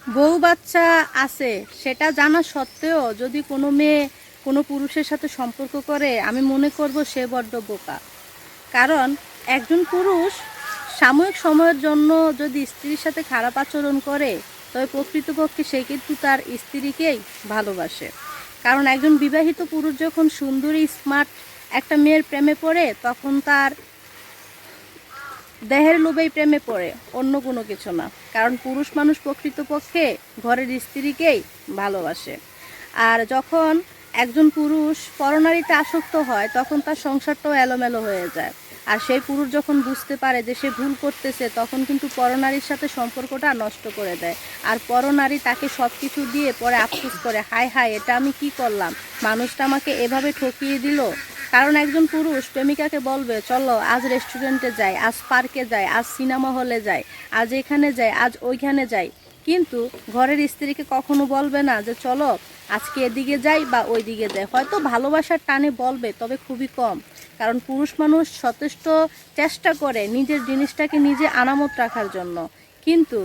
বউ বাচ্চা আছে সেটা জানা সত্ত্বেও যদি কোনো মেয়ে কোনো পুরুষের সাথে সম্পর্ক করে, আমি মনে করব সে বড্ড বোকা। কারণ একজন পুরুষ সাময়িক সময়ের জন্য যদি স্ত্রীর সাথে খারাপ আচরণ করে, তবে প্রকৃতপক্ষে সে কিন্তু তার স্ত্রীকেই ভালোবাসে। কারণ একজন বিবাহিত পুরুষ যখন সুন্দরী স্মার্ট একটা মেয়ের প্রেমে পড়ে, তখন তার দেহের লোভেই প্রেমে পড়ে, অন্য কোনো কিছু না। কারণ পুরুষ মানুষ প্রকৃতপক্ষে ঘরের স্ত্রীকেই ভালোবাসে। আর যখন একজন পুরুষ পরনারীতে আসক্ত হয়, তখন তার সংসারটাও এলোমেলো হয়ে যায়। আর সেই পুরুষ যখন বুঝতে পারে যে সে ভুল করতেছে, তখন কিন্তু পরনারীর সাথে সম্পর্কটা নষ্ট করে দেয়। আর পরনারী তাকে সব কিছু দিয়ে পরে আফসোস করে, হায় হায়, এটা আমি কি করলাম, মানুষটা আমাকে এভাবে ঠকিয়ে দিল। কারণ একজন পুরুষ প্রেমিকাকে বলবে, চলো আজ রেস্টুরেন্টে যাই, আজ পার্কে যাই, আজ সিনেমা হলে যাই, আজ এখানে যাই, আজ ওইখানে যাই। কিন্তু ঘরের স্ত্রীকে কখনো বলবে না যে চলো আজকে এদিকে যাই বা ওই দিকে যাই। হয়তো ভালোবাসার টানে বলবে, তবে খুবই কম। কারণ পুরুষ মানুষ যথেষ্ট চেষ্টা করে নিজের জিনিসটাকে নিজে আনামত রাখার জন্য, কিন্তু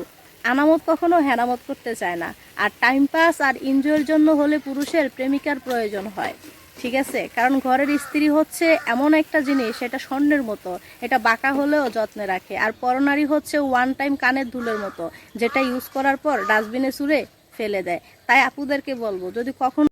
আনামত কখনো হেনামত করতে চায় না। আর টাইম পাস আর এনজয়ের জন্য হলে পুরুষের প্রেমিকার প্রয়োজন হয়, ঠিক আছে? কারণ ঘরের স্ত্রী হচ্ছে এমন একটা জিনিস, এটা স্বর্ণের মতো, এটা বাঁকা হলেও যত্নে রাখে। আর পরনারী হচ্ছে ওয়ান টাইম কানের দুলের মতো, যেটা ইউজ করার পর ডাস্টবিনে ছুঁড়ে ফেলে দেয়। তাই আপুদেরকে বলবো, যদি কখনো